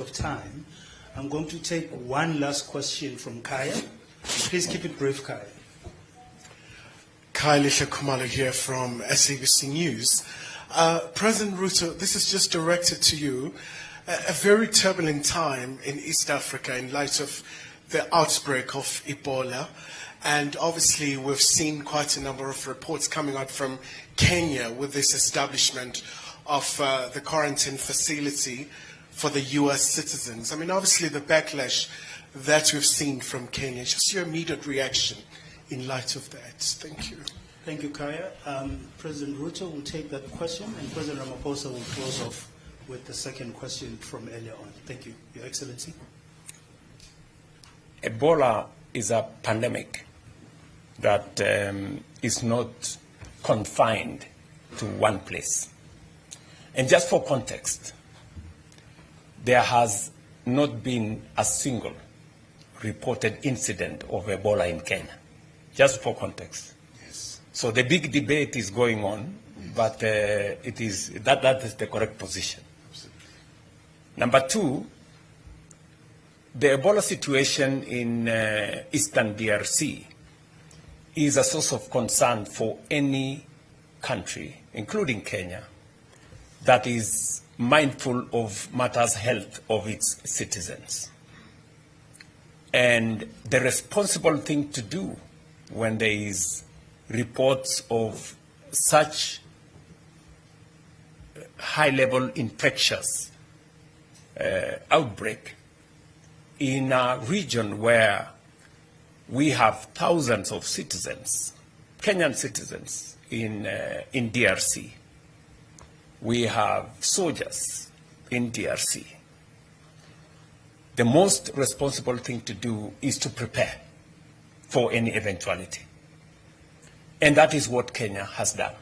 of time, I'm going to take one last question from Kaya. Please keep it brief, Kaya. Kaya Kumalo here from SABC News. President Ruto, this is just directed to you. A very turbulent time in East Africa in light of the outbreak of Ebola. And obviously, we've seen quite a number of reports coming out from Kenya with this establishment of the quarantine facility for the U.S. citizens. I mean, obviously, the backlash that we've seen from Kenya, just your immediate reaction in light of that. Thank you. Thank you, Kaya. President Ruto will take that question, and President Ramaphosa will close off with the second question from earlier on. Thank you, Your Excellency. Ebola is a pandemic that is not confined to one place. And just for context, there has not been a single reported incident of Ebola in Kenya. Just for context. Yes. So the big debate is going on, but that is the correct position. Absolutely. Number two, the Ebola situation in Eastern DRC is a source of concern for any country, including Kenya, that is mindful of matters health of its citizens. And the responsible thing to do when there is reports of such high-level infectious outbreak in a region where we have thousands of citizens, Kenyan citizens in DRC. We have soldiers in DRC. The most responsible thing to do is to prepare for any eventuality. And that is what Kenya has done.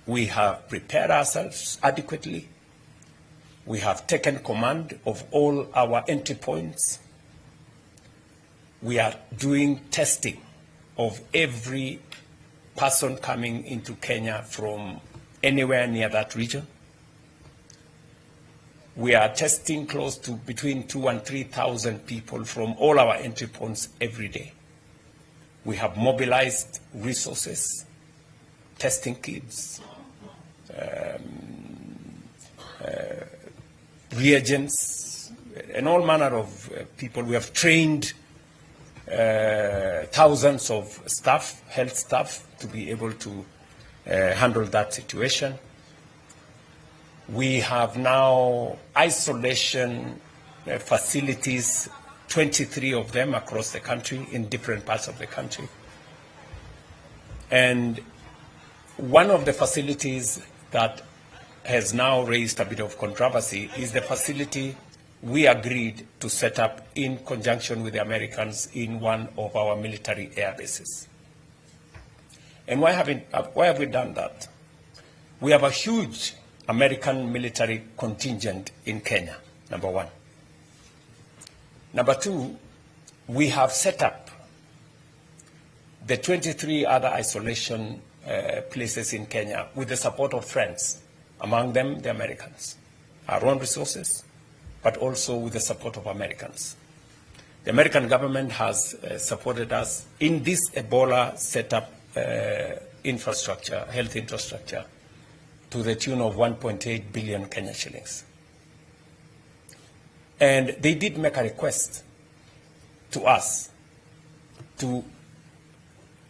We have prepared ourselves adequately. We have taken command of all our entry points. We are doing testing of every person coming into Kenya from anywhere near that region. We are testing close to between 2,000 and 3,000 people from all our entry points every day. We have mobilized resources, testing kits, reagents, and all manner of people. We have trained thousands of staff, health staff, to be able to handle that situation. We have now isolation facilities, 23 of them across the country, in different parts of the country. And one of the facilities that has now raised a bit of controversy is the facility we agreed to set up in conjunction with the Americans in one of our military air bases. And why have we done that? We have a huge American military contingent in Kenya, number one. Number two, we have set up the 23 other isolation places in Kenya with the support of friends, among them the Americans, our own resources, but also with the support of Americans. The American government has supported us in this Ebola setup infrastructure, health infrastructure, to the tune of 1.8 billion Kenya shillings. And they did make a request to us to,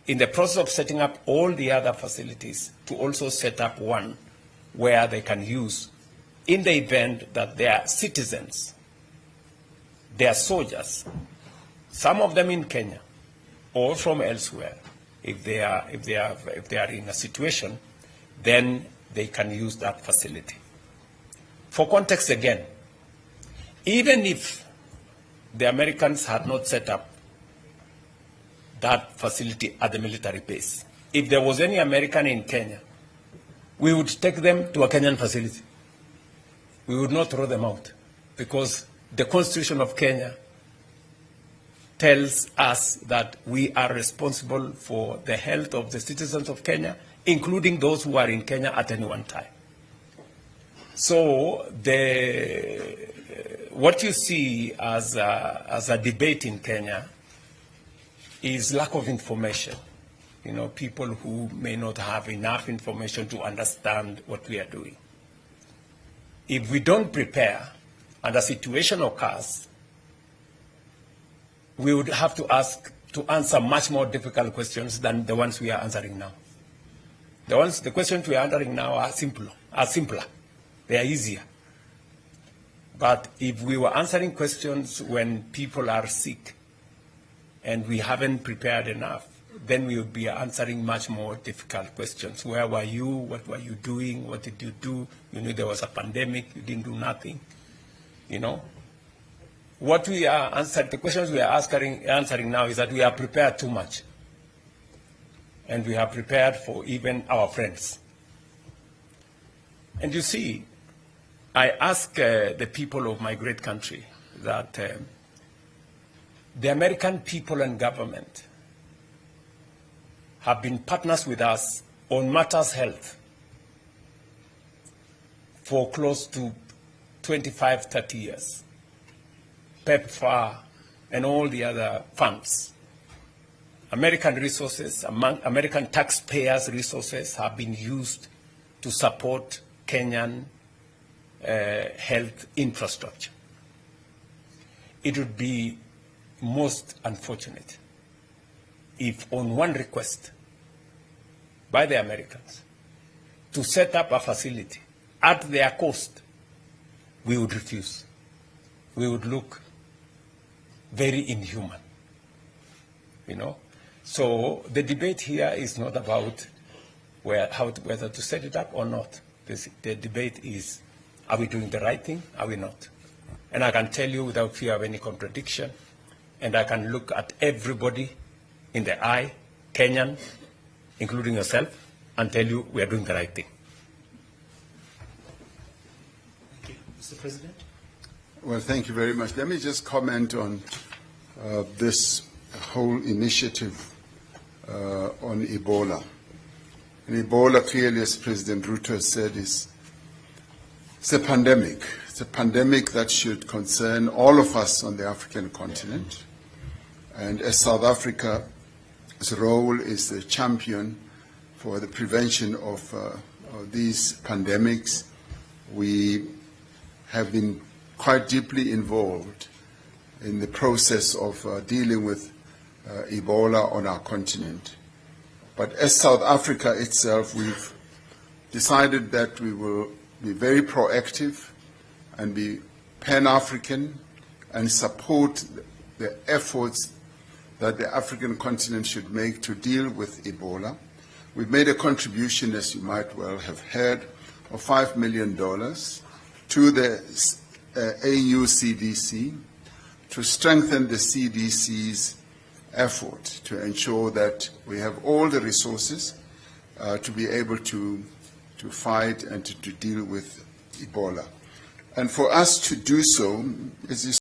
in the process of setting up all the other facilities, to also set up one where they can use in the event that their citizens, their soldiers, some of them in Kenya or from elsewhere, if they are in a situation, then they can use that facility. For context again, even if the Americans had not set up that facility at the military base, if there was any American in Kenya, we would take them to a Kenyan facility. We would not throw them out, because the Constitution of Kenya tells us that we are responsible for the health of the citizens of Kenya, including those who are in Kenya at any one time. So the what you see as a debate in Kenya is lack of information. You know, people who may not have enough information to understand what we are doing. If we don't prepare and a situation occurs, we would have to answer much more difficult questions than the ones we are answering now. The questions we are answering now are simpler. They are easier. But if we were answering questions when people are sick and we haven't prepared enough, then we would be answering much more difficult questions. Where were you? What were you doing? What did you do? You knew there was a pandemic. You didn't do nothing. You know? What we are answering, the questions we are answering now is that we are prepared too much. And we are prepared for even our friends. And you see, I ask the people of my great country that the American people and government have been partners with us on matters health for close to 25, 30 years. PEPFAR and all the other funds. American resources, American taxpayers' resources have been used to support Kenyan health infrastructure. It would be most unfortunate if on one request by the Americans to set up a facility at their cost, we would refuse. We would look very inhuman, you know. So the debate here is not about whether to set it up or not. The debate is, are we doing the right thing? Are we not? And I can tell you without fear of any contradiction, and I can look at everybody in the eye, Kenyan, including yourself, and tell you we are doing the right thing. Thank you. Mr. President? Well, thank you very much. Let me just comment on this whole initiative on Ebola. And Ebola, clearly, as President Ruto has said, it's a pandemic. It's a pandemic that should concern all of us on the African continent. And as South Africa's role is the champion for the prevention of these pandemics, we have been quite deeply involved in the process of dealing with Ebola on our continent. But as South Africa itself, we've decided that we will be very proactive and be Pan-African and support the efforts that the African continent should make to deal with Ebola. We've made a contribution, as you might well have heard, of $5 million to the AU CDC to strengthen the CDC's effort to ensure that we have all the resources to be able to fight and to deal with Ebola. And for us to do so, as you